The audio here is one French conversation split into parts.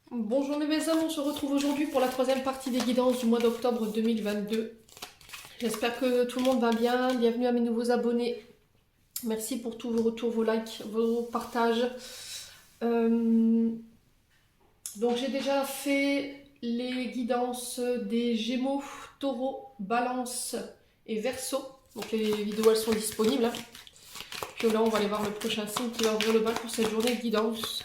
Bonjour mes amis, on se retrouve aujourd'hui pour la troisième partie des guidances du mois d'octobre 2022. J'espère que tout le monde va bien. Bienvenue à mes nouveaux abonnés. Merci pour tous vos retours, vos likes, vos partages. Donc j'ai déjà fait les guidances des Gémeaux, Taureau, Balance et Verseau. Donc les vidéos elles sont disponibles, hein. Puis là on va aller voir le prochain signe qui va ouvrir le bal pour cette journée de guidance.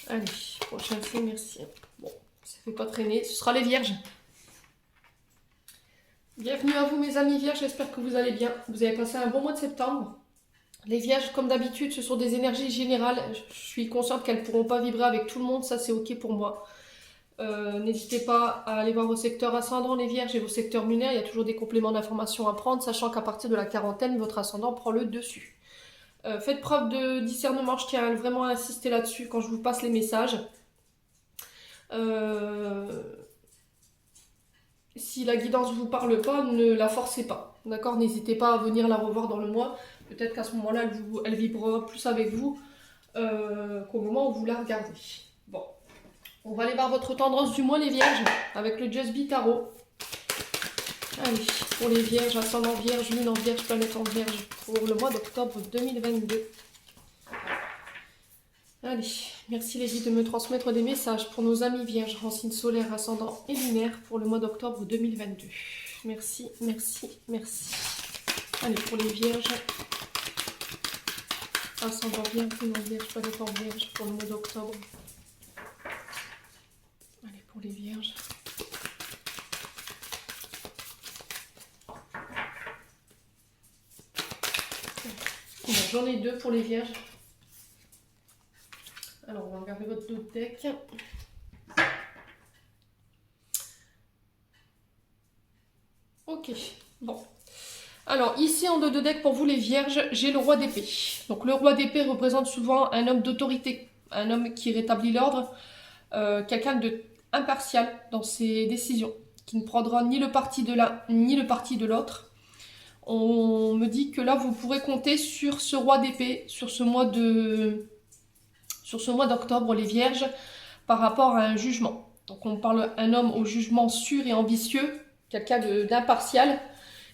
Allez, prochain signe, merci. Bon, ça fait pas traîner, ce sera les Vierges. Bienvenue à vous mes amis Vierges, j'espère que vous allez bien. Vous avez passé un bon mois de septembre. Les Vierges, comme d'habitude, ce sont des énergies générales. Je suis consciente qu'elles ne pourront pas vibrer avec tout le monde, ça c'est ok pour moi. N'hésitez pas à aller voir vos secteurs ascendants les Vierges et vos secteurs lunaires, il y a toujours des compléments d'informations à prendre, sachant qu'à partir de la quarantaine, votre ascendant prend le dessus. Faites preuve de discernement, je tiens vraiment à insister là-dessus quand je vous passe les messages. Si la guidance ne vous parle pas, ne la forcez pas. D'accord? N'hésitez pas à venir la revoir dans le mois. Peut-être qu'à ce moment-là, elle vibrera plus avec vous qu'au moment où vous la regardez. Bon, on va aller voir votre tendance du mois, les Vierges, avec le Just Be Tarot. Allez, pour les Vierges, ascendant Vierge, lune en Vierge, planète en Vierge, pour le mois d'octobre 2022. Allez, merci les vies de me transmettre des messages pour nos amis Vierges en signe solaire, ascendant et lunaire pour le mois d'octobre 2022. Merci, merci, merci. Allez, pour les Vierges, ascendant Vierge, lune en Vierge, planète en Vierge pour le mois d'octobre. Allez, pour les Vierges. J'en ai deux pour les Vierges. Alors, on va regarder votre deck. Ok, bon. Alors, ici en deux de deck pour vous les Vierges, j'ai le roi d'épée. Donc, le roi d'épée représente souvent un homme d'autorité, un homme qui rétablit l'ordre, quelqu'un de impartial dans ses décisions, qui ne prendra ni le parti de l'un ni le parti de l'autre. On me dit que là, vous pourrez compter sur ce roi d'épée, sur ce mois d'octobre, les Vierges, par rapport à un jugement. Donc on parle d'un homme au jugement sûr et ambitieux, quelqu'un d'impartial,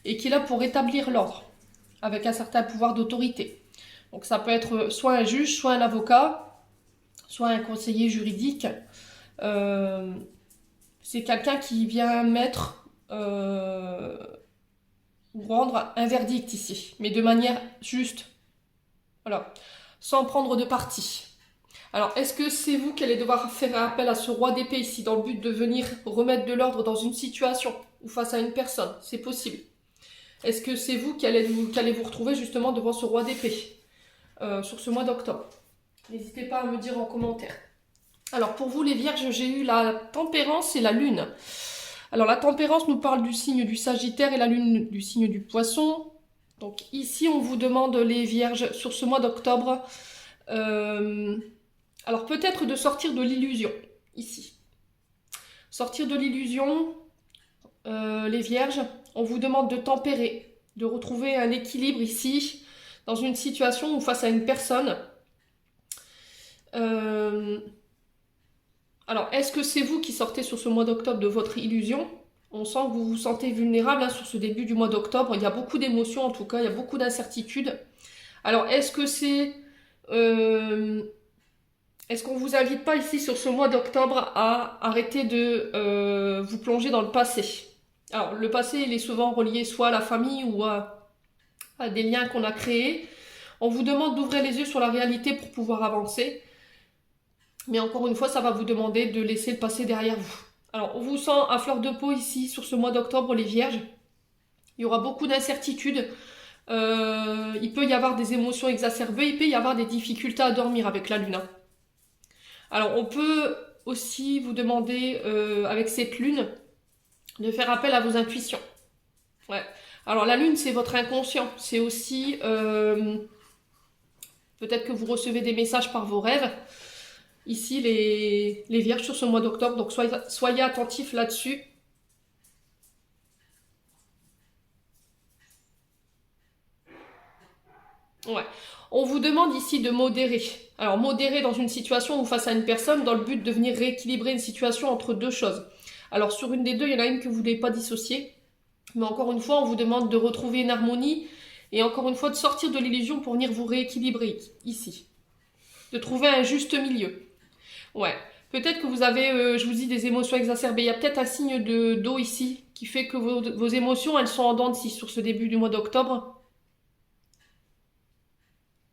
et qui est là pour rétablir l'ordre, avec un certain pouvoir d'autorité. Donc ça peut être soit un juge, soit un avocat, soit un conseiller juridique. C'est quelqu'un qui vient mettre ou rendre un verdict ici, mais de manière juste. Voilà, sans prendre de parti. Alors, est-ce que c'est vous qui allez devoir faire appel à ce roi d'épée ici dans le but de venir remettre de l'ordre dans une situation ou face à une personne? C'est possible. Est-ce que c'est vous qui allez vous retrouver justement devant ce roi d'épée sur ce mois d'octobre? N'hésitez pas à me dire en commentaire. Alors, pour vous les Vierges, j'ai eu la tempérance et la lune. Alors, la tempérance nous parle du signe du Sagittaire et la lune du signe du Poisson. Donc, ici, on vous demande les Vierges sur ce mois d'octobre... alors peut-être de sortir de l'illusion, ici. Sortir de l'illusion, les Vierges, on vous demande de tempérer, de retrouver un équilibre ici, dans une situation ou face à une personne. Alors, est-ce que c'est vous qui sortez sur ce mois d'octobre de votre illusion? On sent que vous vous sentez vulnérable hein, sur ce début du mois d'octobre. Il y a beaucoup d'émotions en tout cas, il y a beaucoup d'incertitudes. Alors, est-ce que c'est... est-ce qu'on vous invite pas ici sur ce mois d'octobre à arrêter de vous plonger dans le passé? Alors le passé il est souvent relié soit à la famille ou à des liens qu'on a créés. On vous demande d'ouvrir les yeux sur la réalité pour pouvoir avancer. Mais encore une fois ça va vous demander de laisser le passé derrière vous. Alors on vous sent à fleur de peau ici sur ce mois d'octobre les Vierges. Il y aura beaucoup d'incertitudes. Il peut y avoir des émotions exacerbées. Il peut y avoir des difficultés à dormir avec la lune. Alors on peut aussi vous demander avec cette lune de faire appel à vos intuitions. Ouais. Alors la lune c'est votre inconscient, c'est aussi peut-être que vous recevez des messages par vos rêves. Ici les Vierges sur ce mois d'octobre, donc soyez attentifs là-dessus. Ouais. On vous demande ici de modérer. Alors, modérer dans une situation ou face à une personne dans le but de venir rééquilibrer une situation entre deux choses. Alors, sur une des deux, il y en a une que vous ne voulez pas dissocier. Mais encore une fois, on vous demande de retrouver une harmonie et encore une fois de sortir de l'illusion pour venir vous rééquilibrer ici. De trouver un juste milieu. Ouais. Peut-être que vous avez, je vous dis, des émotions exacerbées. Il y a peut-être un signe d'eau ici qui fait que vos émotions, elles sont en dents de scie sur ce début du mois d'octobre.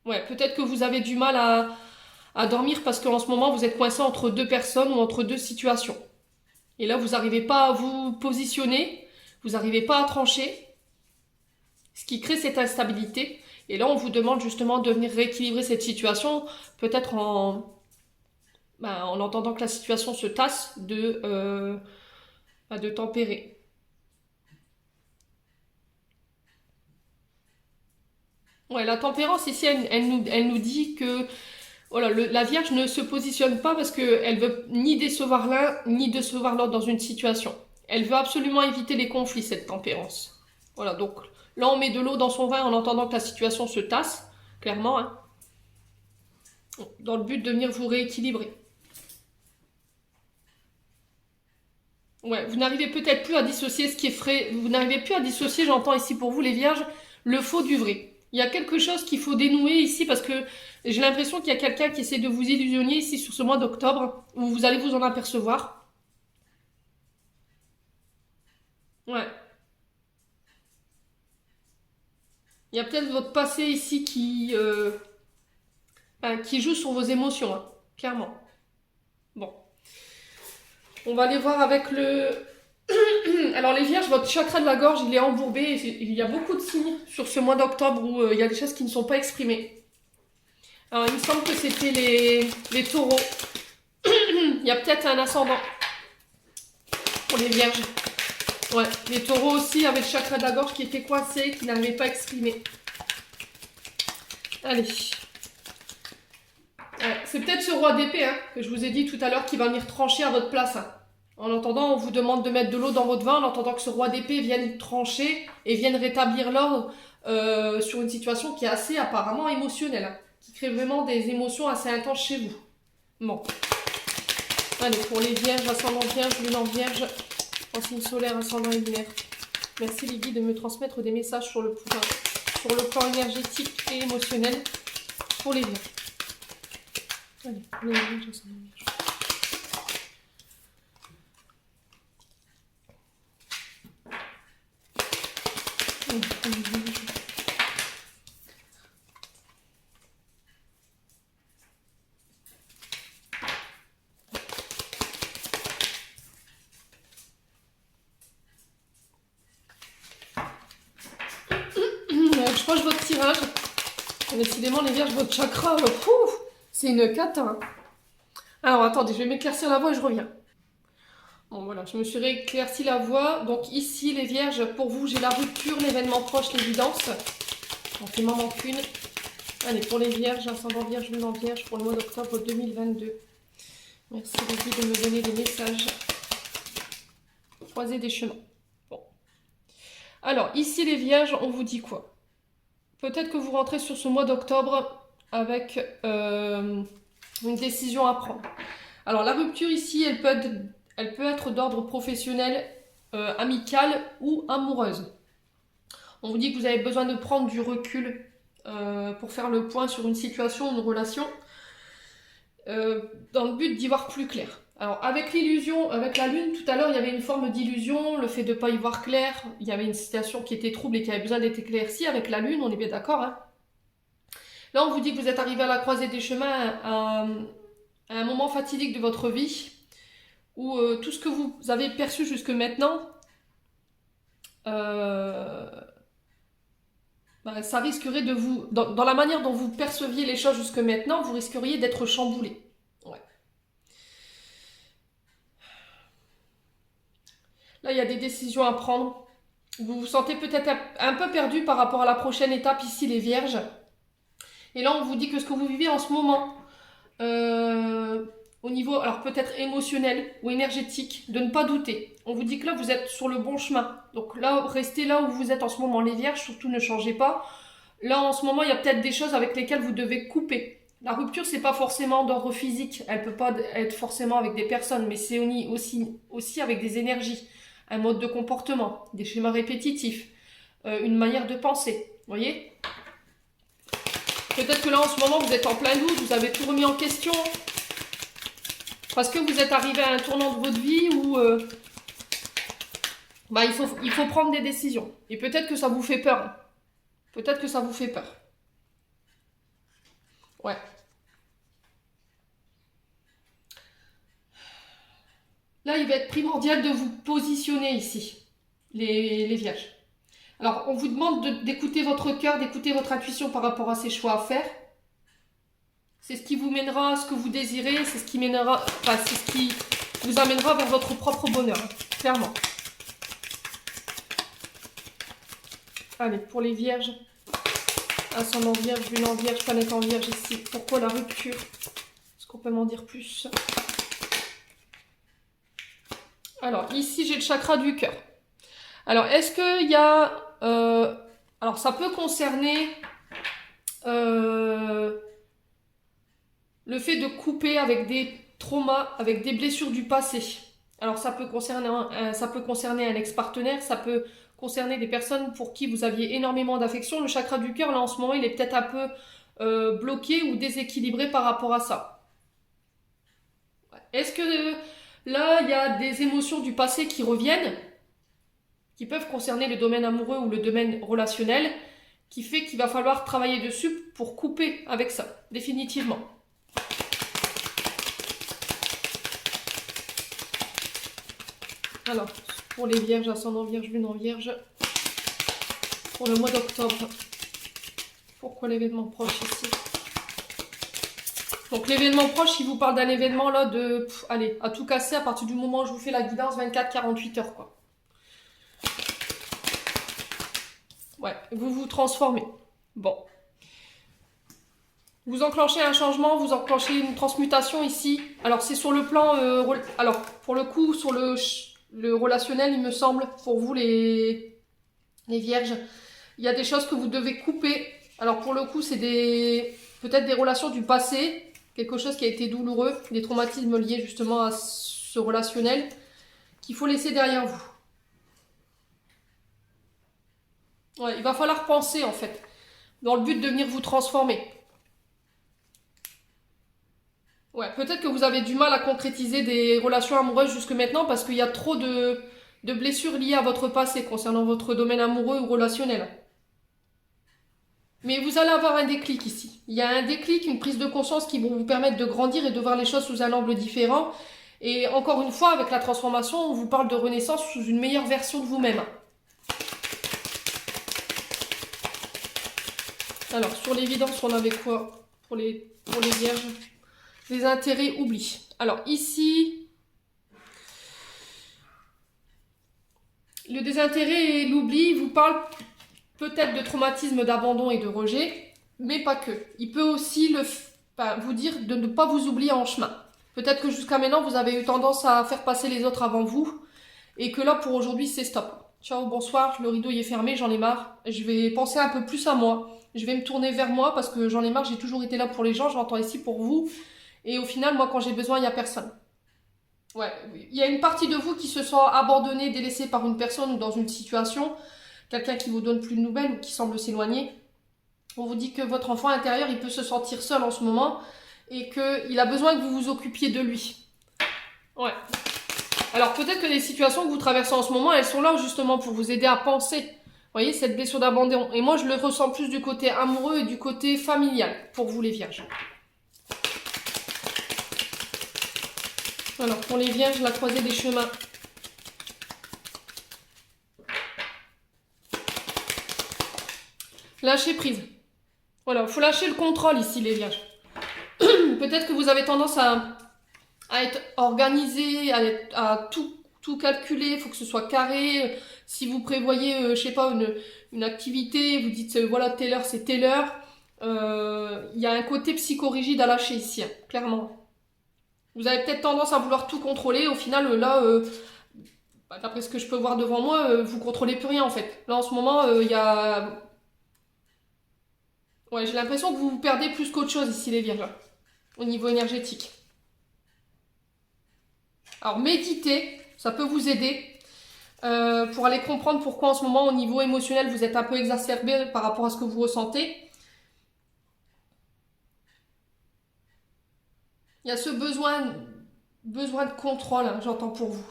Ouais, peut-être que vous avez du mal à dormir parce qu'en ce moment, vous êtes coincé entre deux personnes ou entre deux situations. Et là, vous n'arrivez pas à vous positionner, vous n'arrivez pas à trancher, ce qui crée cette instabilité. Et là, on vous demande justement de venir rééquilibrer cette situation, peut-être en entendant que la situation se tasse, de tempérer. Ouais, la tempérance ici, elle nous dit que voilà, la Vierge ne se positionne pas parce qu'elle veut ni décevoir l'un ni décevoir l'autre dans une situation. Elle veut absolument éviter les conflits, cette tempérance. Voilà, donc là on met de l'eau dans son vin en entendant que la situation se tasse, clairement, hein, dans le but de venir vous rééquilibrer. Ouais, vous n'arrivez peut-être plus à dissocier ce qui est frais, vous n'arrivez plus à dissocier, j'entends ici pour vous les Vierges, le faux du vrai. Il y a quelque chose qu'il faut dénouer ici parce que j'ai l'impression qu'il y a quelqu'un qui essaie de vous illusionner ici sur ce mois d'octobre où vous allez vous en apercevoir. Ouais. Il y a peut-être votre passé ici qui joue sur vos émotions, hein, clairement. Bon. On va aller voir avec le... Alors les Vierges, votre chakra de la gorge, il est embourbé. Il y a beaucoup de signes sur ce mois d'octobre où il y a des choses qui ne sont pas exprimées. Alors il me semble que c'était les taureaux. Il y a peut-être un ascendant pour les Vierges. Ouais, les taureaux aussi avec le chakra de la gorge qui était coincé, qui n'arrivait pas à exprimer. Allez. Ouais, c'est peut-être ce roi d'épée hein, que je vous ai dit tout à l'heure qui va venir trancher à votre place. Hein. En entendant, on vous demande de mettre de l'eau dans votre vin, en entendant que ce roi d'épée vienne trancher et vienne rétablir l'ordre sur une situation qui est assez apparemment émotionnelle, hein, qui crée vraiment des émotions assez intenses chez vous. Bon. Allez, pour les vierges, ascendant vierge, lune en vierge, en signe solaire, ascendant et lunaire. Merci les guides de me transmettre des messages sur le plan énergétique et émotionnel pour les vierges. Allez, pour les vierges, ascendant vierge. Je crois que votre tirage. Décidément, les vierges, votre chakra, c'est une cata. Hein. Alors, attendez, je vais m'éclaircir la voix et je reviens. Bon, voilà, je me suis rééclairci la voix. Donc, ici, les vierges, pour vous, j'ai la rupture, l'événement proche, l'évidence. Donc, il m'en manque une. Allez, pour les vierges, ascendant vierge, lune en vierge, pour le mois d'octobre 2022. Merci, les guides, de me donner des messages. Croiser des chemins. Bon. Alors, ici, les vierges, on vous dit quoi? Peut-être que vous rentrez sur ce mois d'octobre avec une décision à prendre. Alors la rupture ici, elle peut être d'ordre professionnel, amical ou amoureuse. On vous dit que vous avez besoin de prendre du recul pour faire le point sur une situation, une relation, dans le but d'y voir plus clair. Alors avec l'illusion, avec la lune, tout à l'heure il y avait une forme d'illusion, le fait de ne pas y voir clair, il y avait une situation qui était trouble et qui avait besoin d'être éclaircie. Avec la lune, on est bien d'accord, hein. Là on vous dit que vous êtes arrivé à la croisée des chemins à un moment fatidique de votre vie, où tout ce que vous avez perçu jusque maintenant, ça risquerait de vous, dans la manière dont vous perceviez les choses jusque maintenant, vous risqueriez d'être chamboulé. Ouais. Là, il y a des décisions à prendre. Vous vous sentez peut-être un peu perdu par rapport à la prochaine étape, ici, les vierges. Et là, on vous dit que ce que vous vivez en ce moment, au niveau, alors peut-être émotionnel ou énergétique, de ne pas douter. On vous dit que là, vous êtes sur le bon chemin. Donc là, restez là où vous êtes en ce moment, les vierges. Surtout, ne changez pas. là, en ce moment, il y a peut-être des choses avec lesquelles vous devez couper. La rupture, c'est pas forcément d'ordre physique. Elle peut pas être forcément avec des personnes, mais c'est aussi avec des énergies, un mode de comportement, des schémas répétitifs, une manière de penser. Vous voyez? Peut-être que là, en ce moment, vous êtes en plein doute, vous avez tout remis en question. Parce que vous êtes arrivé à un tournant de votre vie où bah, il faut prendre des décisions. Et peut-être que ça vous fait peur. Hein. Peut-être que ça vous fait peur. Ouais. Là, il va être primordial de vous positionner ici, les vierges. Alors, on vous demande d'écouter votre cœur, d'écouter votre intuition par rapport à ces choix à faire. C'est ce qui vous mènera à ce que vous désirez, c'est ce qui mènera, enfin, c'est ce qui vous amènera vers votre propre bonheur, clairement. Allez, pour les vierges, ascendant vierge, lune en vierge, planète en vierge ici. Pourquoi la rupture? Est-ce qu'on peut m'en dire plus? Alors, ici, j'ai le chakra du cœur. Alors, est-ce qu'il y a... alors, ça peut concerner le fait de couper avec des traumas, avec des blessures du passé. Alors, ça peut concerner un ex-partenaire, ça peut concerner des personnes pour qui vous aviez énormément d'affection. Le chakra du cœur, là, en ce moment, il est peut-être un peu bloqué ou déséquilibré par rapport à ça. Est-ce que là, il y a des émotions du passé qui reviennent, qui peuvent concerner le domaine amoureux ou le domaine relationnel, qui fait qu'il va falloir travailler dessus pour couper avec ça, définitivement. Alors, pour les vierges, ascendant vierge, lune en vierge, pour le mois d'octobre, pourquoi l'événement proche ici? Donc l'événement proche, il vous parle d'un événement là de, allez, à tout casser à partir du moment où je vous fais la guidance, 24-48 heures quoi. Ouais, vous vous transformez. Bon. Vous enclenchez un changement, vous enclenchez une transmutation ici. Alors c'est sur le plan, alors pour le coup, sur le relationnel, il me semble, pour vous les vierges, il y a des choses que vous devez couper. Alors pour le coup, c'est peut-être des relations du passé, quelque chose qui a été douloureux, des traumatismes liés justement à ce relationnel, qu'il faut laisser derrière vous. Ouais, il va falloir penser en fait, dans le but de venir vous transformer. Ouais, peut-être que vous avez du mal à concrétiser des relations amoureuses jusque maintenant parce qu'il y a trop de blessures liées à votre passé concernant votre domaine amoureux ou relationnel. Mais vous allez avoir un déclic ici. Il y a un déclic, une prise de conscience qui vont vous permettre de grandir et de voir les choses sous un angle différent. Et encore une fois, avec la transformation, on vous parle de renaissance sous une meilleure version de vous-même. Alors, sur l'évidence, on avait quoi pour les vierges? Les intérêts oubliés. Alors, ici, le désintérêt et l'oubli vous parlent peut-être de traumatisme, d'abandon et de rejet, mais pas que. Il peut aussi vous dire de ne pas vous oublier en chemin. Peut-être que jusqu'à maintenant, vous avez eu tendance à faire passer les autres avant vous, et que là, pour aujourd'hui, c'est stop. Ciao, bonsoir, le rideau y est fermé, j'en ai marre. Je vais penser un peu plus à moi. Je vais me tourner vers moi parce que j'en ai marre, j'ai toujours été là pour les gens, j'entends ici pour vous. Et au final, moi, quand j'ai besoin, il n'y a personne. Ouais, il y a une partie de vous qui se sent abandonnée, délaissée par une personne ou dans une situation, quelqu'un qui vous donne plus de nouvelles ou qui semble s'éloigner. On vous dit que votre enfant intérieur, il peut se sentir seul en ce moment et qu'il a besoin que vous vous occupiez de lui. Ouais. Alors peut-être que les situations que vous traversez en ce moment, elles sont là justement pour vous aider à penser. Vous voyez, cette blessure d'abandon. Et moi, je le ressens plus du côté amoureux et du côté familial pour vous les vierges. Alors, pour les vierges, la croisée des chemins. Lâcher prise. Voilà, il faut lâcher le contrôle ici, les vierges. Peut-être que vous avez tendance à être organisé, à tout calculer, il faut que ce soit carré. Si vous prévoyez, je sais pas, une activité, vous dites, voilà, telle heure, c'est telle heure. Il y a un côté psychorigide à lâcher ici, hein, clairement. Vous avez peut-être tendance à vouloir tout contrôler. Au final, là, d'après ce que je peux voir devant moi, vous contrôlez plus rien en fait. Là, en ce moment, il y a... Ouais, j'ai l'impression que vous vous perdez plus qu'autre chose ici, les vierges, au niveau énergétique. Alors, méditez, ça peut vous aider pour aller comprendre pourquoi en ce moment, au niveau émotionnel, vous êtes un peu exacerbé par rapport à ce que vous ressentez. Il y a ce besoin de contrôle, hein, j'entends pour vous.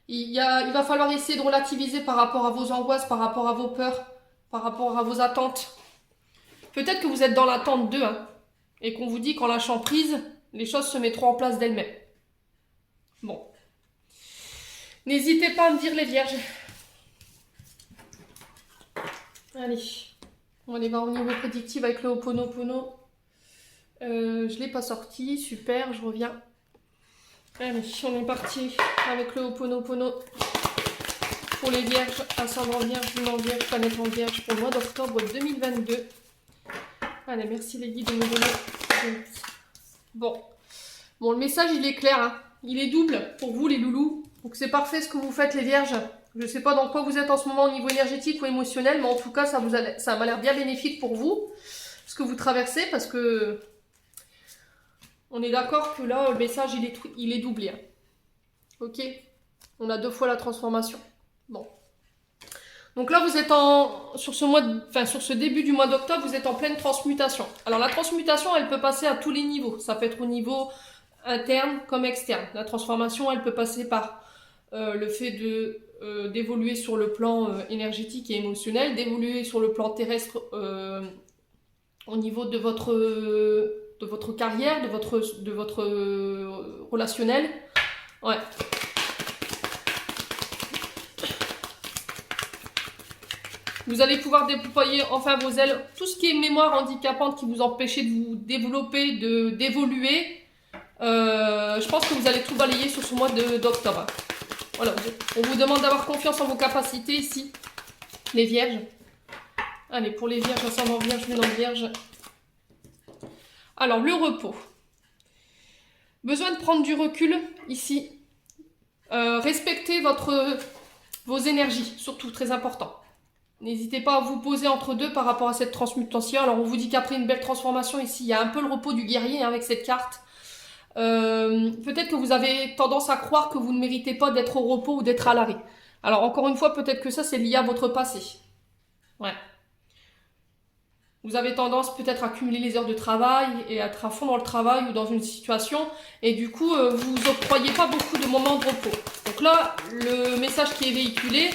Il va falloir essayer de relativiser par rapport à vos angoisses, par rapport à vos peurs, par rapport à vos attentes. Peut-être que vous êtes dans l'attente d'eux, hein, et qu'on vous dit qu'en lâchant prise, les choses se mettront en place d'elles-mêmes. Bon. N'hésitez pas à me dire les vierges. Allez. On va aller voir au niveau prédictif avec le Ho'oponopono. Je ne l'ai pas sorti. Super, je reviens. Allez, on est parti avec le Ho'oponopono. Pour les vierges, ascendant vierge, lune en vierge, planète en vierge, pour le mois d'octobre 2022. Allez, merci les guides de me donner. Bon, le message il est clair, hein. Il est double pour vous les loulous. Donc c'est parfait ce que vous faites les vierges. Je ne sais pas dans quoi vous êtes en ce moment au niveau énergétique ou émotionnel, mais en tout cas ça m'a l'air bien bénéfique pour vous, ce que vous traversez, parce que on est d'accord que là le message il est doublé. Hein. Ok, on a 2 fois la transformation. Bon. Donc là, vous êtes sur ce début du mois d'octobre, vous êtes en pleine transmutation. Alors la transmutation, elle peut passer à tous les niveaux. Ça peut être au niveau interne comme externe. La transformation, elle peut passer par le fait d'évoluer sur le plan énergétique et émotionnel, d'évoluer sur le plan terrestre au niveau de votre carrière, de votre relationnel. Ouais. Vous allez pouvoir déployer enfin vos ailes. Tout ce qui est mémoire handicapante qui vous empêchait de vous développer, d'évoluer, je pense que vous allez tout balayer sur ce mois d'octobre. Voilà, on vous demande d'avoir confiance en vos capacités ici, les vierges. Allez, pour les vierges, ascendant vierge, lune en vierge. Alors, le repos. Besoin de prendre du recul ici. Respectez vos énergies, surtout, très important. N'hésitez pas à vous poser entre deux par rapport à cette transmutation. Alors on vous dit qu'après une belle transformation ici, il y a un peu le repos du guerrier hein, avec cette carte. Peut-être que vous avez tendance à croire que vous ne méritez pas d'être au repos ou d'être à l'arrêt. Alors encore une fois, peut-être que ça c'est lié à votre passé. Ouais. Vous avez tendance peut-être à cumuler les heures de travail et à être à fond dans le travail ou dans une situation. Et du coup, vous n'octroyez pas beaucoup de moments de repos. Donc là, le message qui est véhiculé,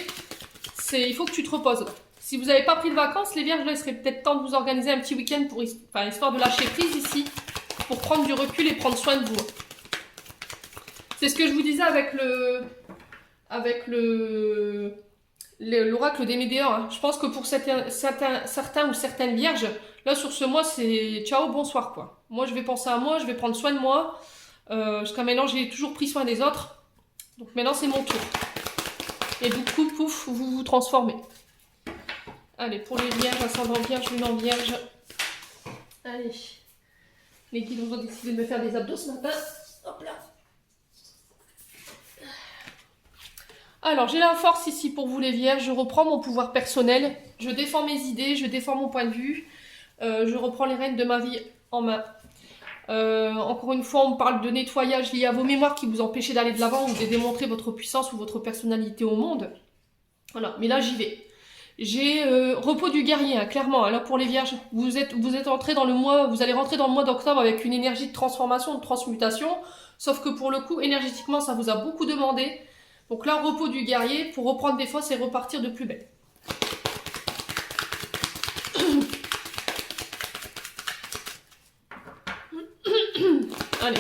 c'est il faut que tu te reposes. Si vous n'avez pas pris de vacances, les vierges, là, il serait peut-être temps de vous organiser un petit week-end pour histoire de lâcher prise ici, pour prendre du recul et prendre soin de vous. C'est ce que je vous disais avec l'oracle des Médéors. Hein. Je pense que pour certains ou certaines vierges, là sur ce mois, c'est ciao, bonsoir quoi. Moi, je vais penser à moi, je vais prendre soin de moi. Jusqu'à maintenant, j'ai toujours pris soin des autres. Donc maintenant, c'est mon tour. Et du coup, pouf, vous vous transformez. Allez, pour les vierges, ascendant vierge, lune en vierge. Allez. Les guides ont décidé de me faire des abdos ce matin. Hop là. Alors, j'ai la force ici pour vous les vierges. Je reprends mon pouvoir personnel. Je défends mes idées, je défends mon point de vue. Je reprends les rênes de ma vie en main. Encore une fois, on me parle de nettoyage lié à vos mémoires qui vous empêchaient d'aller de l'avant ou de démontrer votre puissance ou votre personnalité au monde. Voilà, mais là j'y vais. J'ai repos du guerrier, hein, clairement. Hein, là pour les vierges, vous êtes entré dans le mois, vous allez rentrer dans le mois d'octobre avec une énergie de transformation, de transmutation. Sauf que pour le coup, énergétiquement, ça vous a beaucoup demandé. Donc là, repos du guerrier pour reprendre des forces et repartir de plus belle. Allez.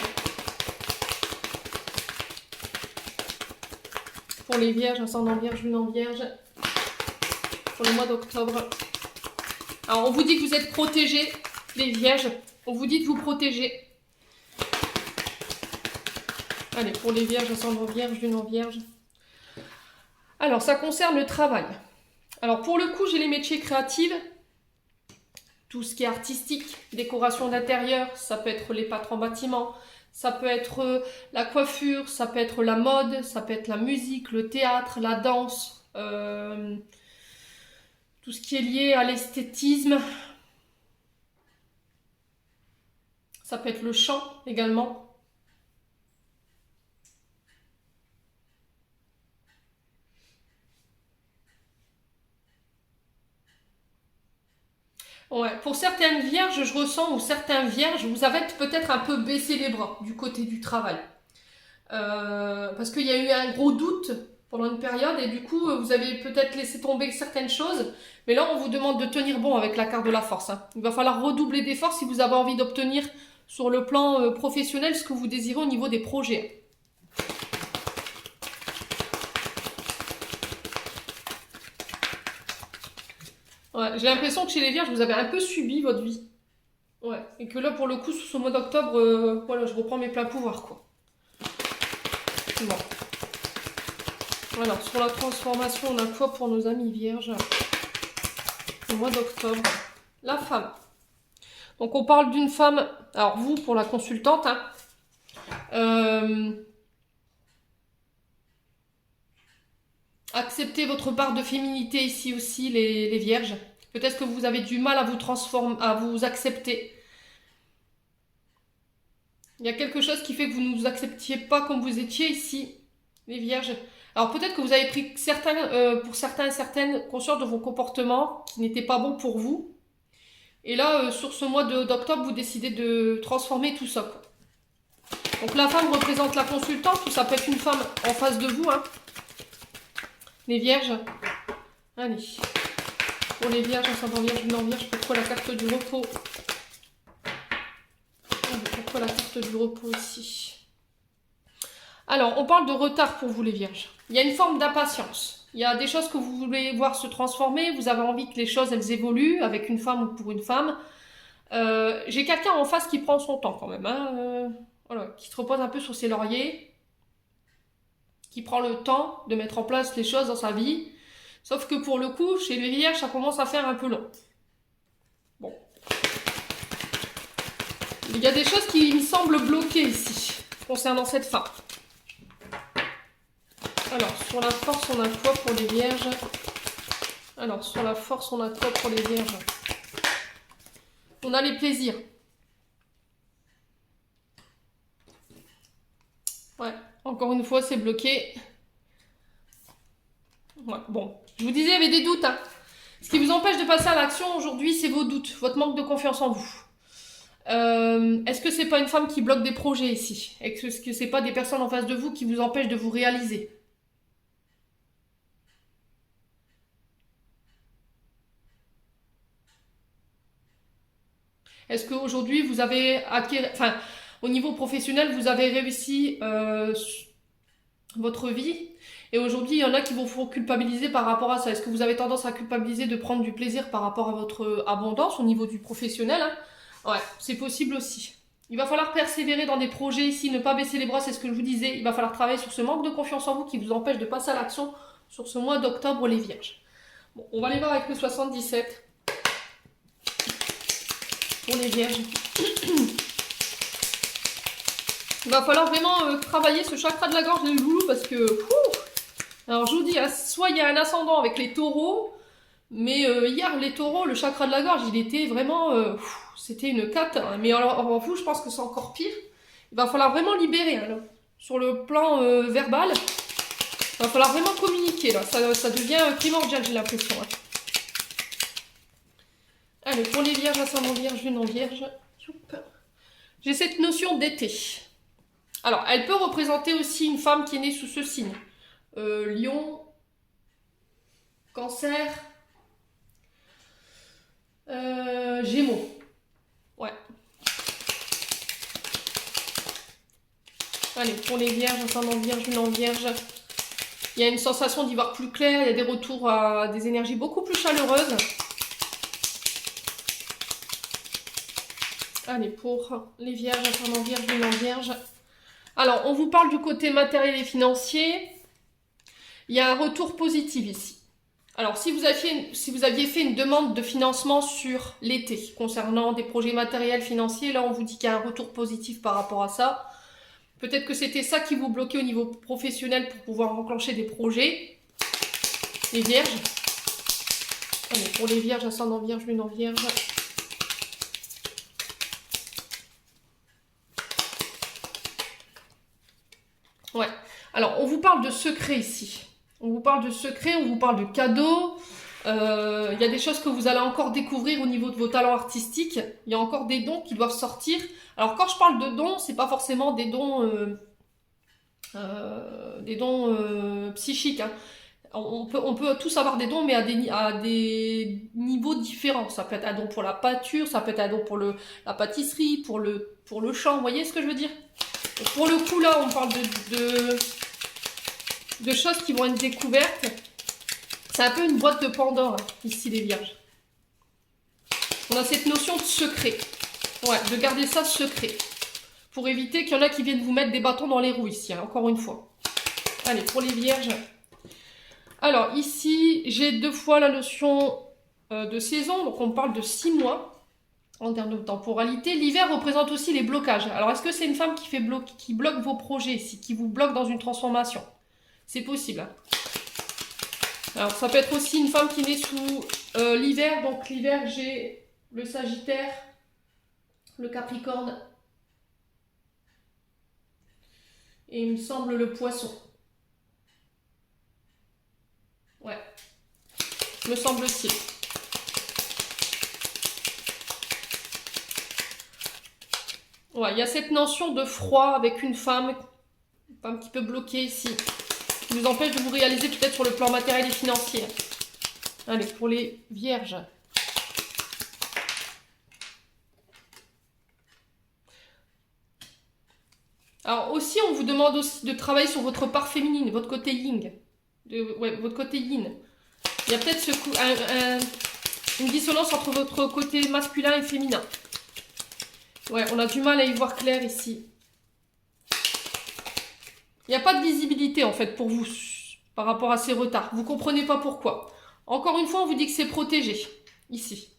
Pour les vierges, ascendant vierge, lune en vierge. Pour le mois d'octobre. Alors, on vous dit que vous êtes protégés, les vierges. On vous dit de vous protéger. Allez, pour les vierges, ascendant vierge, lune en vierge. Alors, ça concerne le travail. Alors, pour le coup, j'ai les métiers créatifs. Tout ce qui est artistique, décoration d'intérieur, ça peut être les pâtres en bâtiment, ça peut être la coiffure, ça peut être la mode, ça peut être la musique, le théâtre, la danse, tout ce qui est lié à l'esthétisme. Ça peut être le chant également. Ouais, pour certaines vierges, je ressens, ou certains vierges, vous avez peut-être un peu baissé les bras du côté du travail. Parce qu'il y a eu un gros doute pendant une période et du coup, vous avez peut-être laissé tomber certaines choses. Mais là, on vous demande de tenir bon avec la carte de la force, hein. Il va falloir redoubler d'efforts si vous avez envie d'obtenir sur le plan professionnel ce que vous désirez au niveau des projets. Ouais, j'ai l'impression que chez les vierges, vous avez un peu subi votre vie. Ouais, et que là, pour le coup, sous ce mois d'octobre, voilà, je reprends mes pleins pouvoirs, quoi. Bon. Alors, sur la transformation, on a quoi pour nos amis vierges? Le mois d'octobre. La femme. Donc, on parle d'une femme, alors vous, pour la consultante, hein, acceptez votre part de féminité ici aussi, les vierges. Peut-être que vous avez du mal à vous transformer, à vous accepter. Il y a quelque chose qui fait que vous ne vous acceptiez pas comme vous étiez ici, les vierges. Alors peut-être que vous avez pris pour certains et certaines conscience de vos comportements qui n'étaient pas bons pour vous. Et là, sur ce mois d'octobre, vous décidez de transformer tout ça, quoi. Donc la femme représente la consultante, ou ça peut être une femme en face de vous, hein. Les vierges. Allez. Pour les vierges, ascendant vierge, lunan vierge, pourquoi la carte du repos? Pourquoi la carte du repos ici? Alors, on parle de retard pour vous les vierges. Il y a une forme d'impatience. Il y a des choses que vous voulez voir se transformer. Vous avez envie que les choses, elles évoluent avec une femme ou pour une femme. J'ai quelqu'un en face qui prend son temps quand même, hein, voilà, qui se repose un peu sur ses lauriers, qui prend le temps de mettre en place les choses dans sa vie. Sauf que pour le coup, chez les vierges, ça commence à faire un peu long. Bon. Il y a des choses qui me semblent bloquées ici, concernant cette femme. Alors, sur la force, on a quoi pour les vierges? Alors, sur la force, on a quoi pour les vierges? On a les plaisirs. Ouais, encore une fois, c'est bloqué. Ouais, bon, je vous disais, il y avait des doutes, hein. Ce qui vous empêche de passer à l'action aujourd'hui, c'est vos doutes, votre manque de confiance en vous. Est-ce que c'est pas une femme qui bloque des projets ici? Est-ce que c'est pas des personnes en face de vous qui vous empêchent de vous réaliser? Est-ce qu'aujourd'hui, vous avez acquis, enfin, au niveau professionnel, vous avez réussi votre vie et aujourd'hui, il y en a qui vont vous culpabiliser par rapport à ça. Est-ce que vous avez tendance à culpabiliser de prendre du plaisir par rapport à votre abondance au niveau du professionnel, hein? Ouais, c'est possible aussi. Il va falloir persévérer dans des projets ici, ne pas baisser les bras, c'est ce que je vous disais. Il va falloir travailler sur ce manque de confiance en vous qui vous empêche de passer à l'action sur ce mois d'octobre, les vierges. Bon, on va aller voir avec le 77. Pour les vierges. Il va falloir vraiment travailler ce chakra de la gorge des loups parce que... alors je vous dis, hein, soit il y a un ascendant avec les taureaux, mais hier les taureaux, le chakra de la gorge, il était vraiment... c'était une cata, hein. Mais alors vous, je pense que c'est encore pire. Il va falloir vraiment libérer, hein, là. Sur le plan verbal. Il va falloir vraiment communiquer, là. Ça devient primordial, j'ai l'impression, hein. Allez, pour les vierges, ascendant vierge, lune en vierge. J'ai cette notion d'été. Alors, elle peut représenter aussi une femme qui est née sous ce signe. Lion, Cancer, Gémeaux. Ouais. Allez, pour les vierges, ascendant vierge, lune en vierge. Il y a une sensation d'y voir plus clair. Il y a des retours à des énergies beaucoup plus chaleureuses. Allez, pour les vierges, ascendant vierge, lune en vierge. Alors, on vous parle du côté matériel et financier. Il y a un retour positif ici. Alors, si vous aviez fait une demande de financement sur l'été, concernant des projets matériels, financiers, là, on vous dit qu'il y a un retour positif par rapport à ça. Peut-être que c'était ça qui vous bloquait au niveau professionnel pour pouvoir enclencher des projets. Les vierges. Allez, pour les vierges, ascendant vierge, lune en vierge. Ouais. Alors, on vous parle de secrets ici. On vous parle de secrets, on vous parle de cadeaux. Il y a des choses que vous allez encore découvrir au niveau de vos talents artistiques. Il y a encore des dons qui doivent sortir. Alors, quand je parle de dons, c'est pas forcément des dons, psychiques, hein. On peut tous avoir des dons, mais à des niveaux différents. Ça peut être un don pour la pâture, ça peut être un don pour la pâtisserie, pour le chant. Vous voyez ce que je veux dire? Donc, pour le coup, là, on parle de choses qui vont être découvertes. C'est un peu une boîte de Pandore, hein, ici, les vierges. On a cette notion de secret. Ouais, de garder ça secret. Pour éviter qu'il y en a qui viennent vous mettre des bâtons dans les roues, ici, hein, encore une fois. Allez, pour les vierges. Alors, ici, j'ai 2 fois la notion de saison. Donc, on parle de 6 mois en termes de temporalité. L'hiver représente aussi les blocages. Alors, est-ce que c'est une femme qui bloque vos projets ici, qui vous bloque dans une transformation? C'est possible, hein. Alors, ça peut être aussi une femme qui naît sous l'hiver. Donc, l'hiver, j'ai le Sagittaire, le Capricorne et il me semble le Poisson. Ouais, me semble-t-il. Ouais, il y a cette notion de froid avec une femme qui peut bloquer ici, qui vous empêche de vous réaliser peut-être sur le plan matériel et financier. Allez, pour les vierges. Alors aussi, on vous demande aussi de travailler sur votre part féminine, votre côté yin. Votre côté yin. Il y a peut-être une dissonance entre votre côté masculin et féminin. Ouais, on a du mal à y voir clair ici. Il n'y a pas de visibilité en fait pour vous par rapport à ces retards. Vous ne comprenez pas pourquoi. Encore une fois, on vous dit que c'est protégé, ici.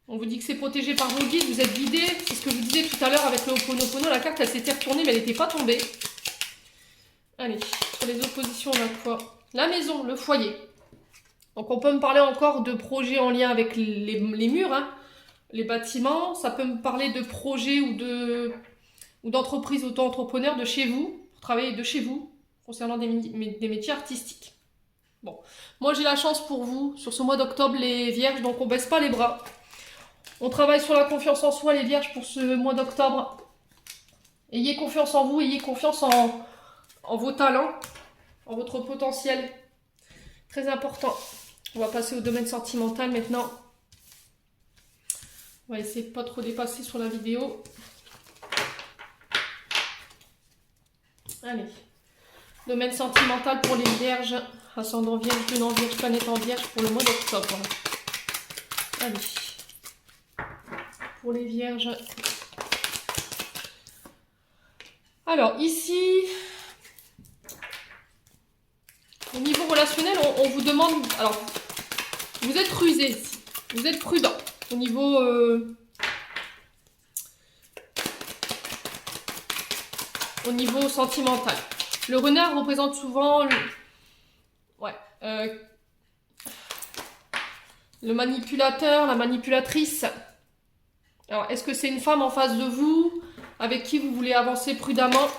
On vous dit que c'est protégé par vos guides, vous êtes guidé. C'est ce que je vous disais tout à l'heure avec le Ho'oponopono. La carte, elle s'était retournée, mais elle n'était pas tombée. Allez, sur les oppositions, on a quoi? La maison, le foyer. Donc on peut me parler encore de projets en lien avec les murs, hein, les bâtiments. Ça peut me parler de projets ou d'entreprises auto-entrepreneurs de chez vous, pour travailler de chez vous, concernant des métiers artistiques. Bon, moi j'ai la chance pour vous, sur ce mois d'octobre, les vierges, donc on baisse pas les bras. On travaille sur la confiance en soi, les vierges, pour ce mois d'octobre. Ayez confiance en vous, ayez confiance en vos talents, en votre potentiel. Très important. On va passer au domaine sentimental maintenant. On va essayer de ne pas trop dépasser sur la vidéo. Allez. Domaine sentimental pour les vierges. Ascendant vierge, lune en vierge, planète en vierge pour le mois d'octobre. Allez. Pour les vierges. Alors ici, au niveau relationnel, on vous demande... Alors, vous êtes rusé ici. Vous êtes prudent. Au niveau... au niveau sentimental. Le renard représente souvent le manipulateur, la manipulatrice. Alors, est-ce que c'est une femme en face de vous, avec qui vous voulez avancer prudemment?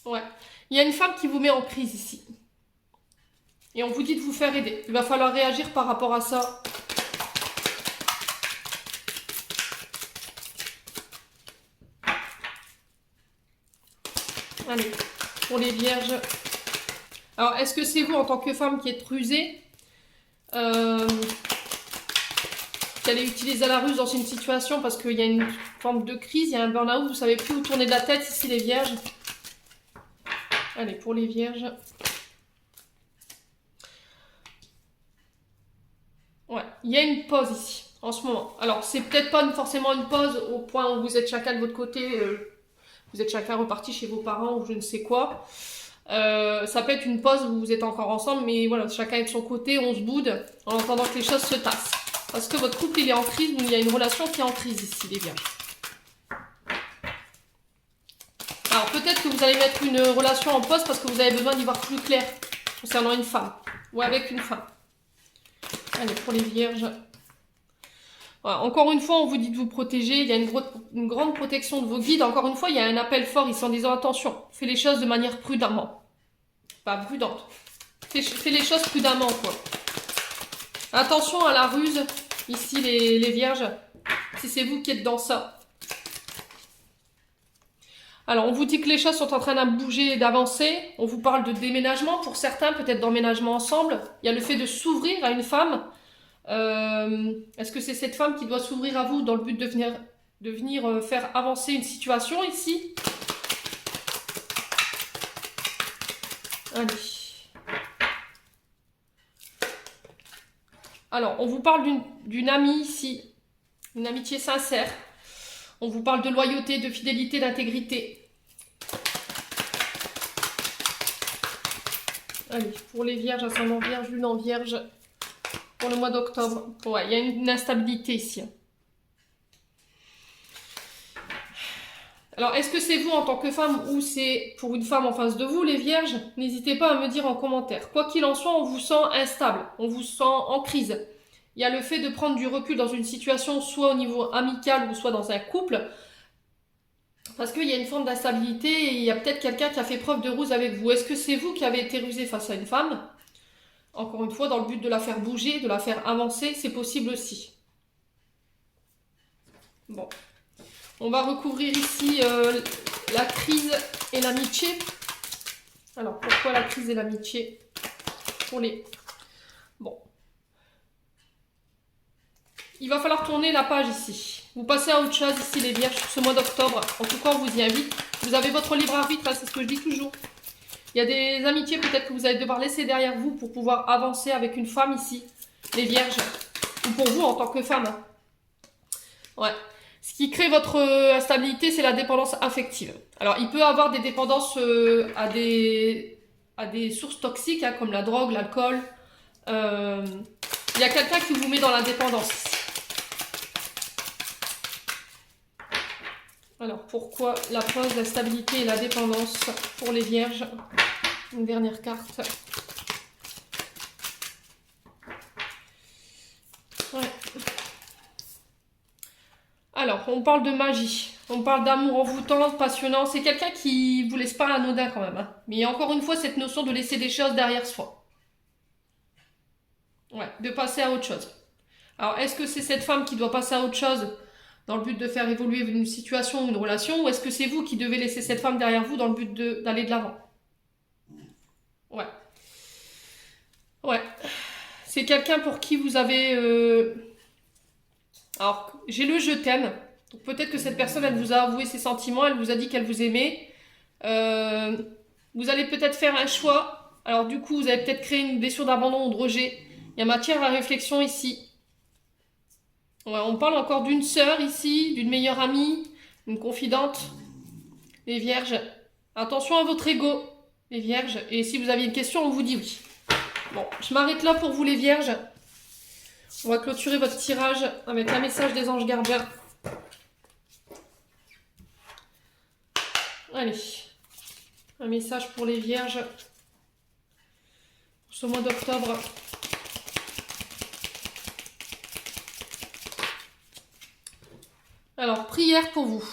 Ouais. Il y a une femme qui vous met en prise ici. Et on vous dit de vous faire aider. Il va falloir réagir par rapport à ça. Allez, pour les vierges. Alors, est-ce que c'est vous, en tant que femme, qui êtes rusée, qui allez utiliser la ruse dans une situation parce qu'il y a une forme de crise, il y a un burn-out, vous ne savez plus où tourner de la tête, ici, les vierges. Allez, pour les vierges. Ouais, il y a une pause ici, en ce moment. Alors, c'est peut-être pas forcément une pause au point où vous êtes chacun de votre côté, vous êtes chacun reparti chez vos parents ou je ne sais quoi. Ça peut être une pause où vous êtes encore ensemble, mais voilà, chacun est de son côté, on se boude en attendant que les choses se tassent. Parce que votre couple, il est en crise, ou il y a une relation qui est en crise ici, les vierges. Alors, peut-être que vous allez mettre une relation en pause parce que vous avez besoin d'y voir plus clair concernant une femme ou avec une femme. Allez, pour les vierges. Voilà, encore une fois, on vous dit de vous protéger, il y a une grande protection de vos guides. Encore une fois, il y a un appel fort ici en disant attention, fais les choses de manière prudemment. Pas prudente. Fais les choses prudemment, quoi. Attention à la ruse, ici les vierges, si c'est vous qui êtes dans ça. Alors, on vous dit que les choses sont en train de bouger et d'avancer. On vous parle de déménagement pour certains, peut-être d'emménagement ensemble. Il y a le fait de s'ouvrir à une femme. Est-ce que c'est cette femme qui doit s'ouvrir à vous dans le but de venir faire avancer une situation ici? Allez. Alors, on vous parle d'une amie ici, une amitié sincère. On vous parle de loyauté, de fidélité, d'intégrité. Allez, pour les vierges, ascendant vierge, lune en vierge, pour le mois d'octobre. Ouais, il y a une instabilité ici. Alors, est-ce que c'est vous en tant que femme ou c'est pour une femme en face de vous, les vierges? N'hésitez pas à me dire en commentaire. Quoi qu'il en soit, on vous sent instable, on vous sent en crise. Il y a le fait de prendre du recul dans une situation, soit au niveau amical ou soit dans un couple, parce qu'il y a une forme d'instabilité et il y a peut-être quelqu'un qui a fait preuve de ruse avec vous. Est-ce que c'est vous qui avez été rusé face à une femme? Encore une fois, dans le but de la faire bouger, de la faire avancer, c'est possible aussi. Bon. On va recouvrir ici la crise et l'amitié. Alors, pourquoi la crise et l'amitié? Pour les... Bon. Il va falloir tourner la page ici. Vous passez à autre chose ici, les vierges, ce mois d'octobre. En tout cas, on vous y invite. Vous avez votre libre arbitre, c'est ce que je dis toujours. Il y a des amitiés peut-être que vous allez devoir laisser derrière vous pour pouvoir avancer avec une femme ici, les vierges. Ou pour vous en tant que femme. Ouais. Ce qui crée votre instabilité, c'est la dépendance affective. Alors, il peut y avoir des dépendances à des sources toxiques, hein, comme la drogue, l'alcool. Il y a quelqu'un qui vous met dans la dépendance. Alors, pourquoi la pause, la stabilité et la dépendance pour les vierges? Une dernière carte. Ouais. Alors, on parle de magie, on parle d'amour envoûtant, passionnant. C'est quelqu'un qui vous laisse pas anodin quand même. Hein. Mais il y a encore une fois cette notion de laisser des choses derrière soi. Ouais, de passer à autre chose. Alors, est-ce que c'est cette femme qui doit passer à autre chose dans le but de faire évoluer une situation ou une relation, ou est-ce que c'est vous qui devez laisser cette femme derrière vous dans le but d'aller de l'avant? Ouais. Ouais. C'est quelqu'un pour qui vous avez... Alors, j'ai le « je t'aime ». Donc peut-être que cette personne, elle vous a avoué ses sentiments, elle vous a dit qu'elle vous aimait. Vous allez peut-être faire un choix. Alors du coup, vous allez peut-être créer une blessure d'abandon ou de rejet. Il y a matière à réflexion ici. Ouais, on parle encore d'une sœur ici, d'une meilleure amie, une confidente. Les vierges, attention à votre ego, les vierges. Et si vous aviez une question, on vous dit oui. Bon, je m'arrête là pour vous les vierges. On va clôturer votre tirage avec un message des anges gardiens. Allez, un message pour les vierges pour ce mois d'octobre. Alors, prière pour vous.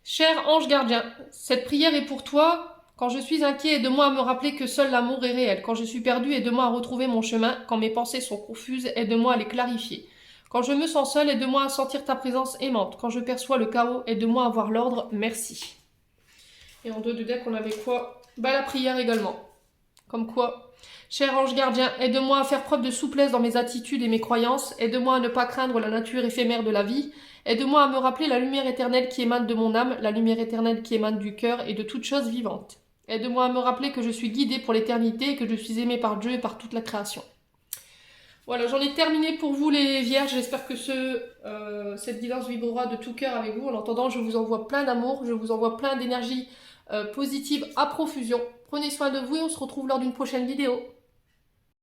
Cher ange gardien, cette prière est pour toi. Quand je suis inquiet, aide-moi à me rappeler que seul l'amour est réel. Quand je suis perdu, aide-moi à retrouver mon chemin. Quand mes pensées sont confuses, aide-moi à les clarifier. Quand je me sens seule, aide-moi à sentir ta présence aimante. Quand je perçois le chaos, aide-moi à voir l'ordre. Merci. Et en 2 de deck, on avait quoi? Bah, la prière également. Comme quoi, cher ange gardien, aide-moi à faire preuve de souplesse dans mes attitudes et mes croyances. Aide-moi à ne pas craindre la nature éphémère de la vie. Aide-moi à me rappeler la lumière éternelle qui émane de mon âme, la lumière éternelle qui émane du cœur et de toute chose vivante. Aide-moi à me rappeler que je suis guidée pour l'éternité et que je suis aimée par Dieu et par toute la création. Voilà, j'en ai terminé pour vous les vierges. J'espère que cette guidance vibrera de tout cœur avec vous. En attendant, je vous envoie plein d'amour, je vous envoie plein d'énergie positive à profusion. Prenez soin de vous et on se retrouve lors d'une prochaine vidéo.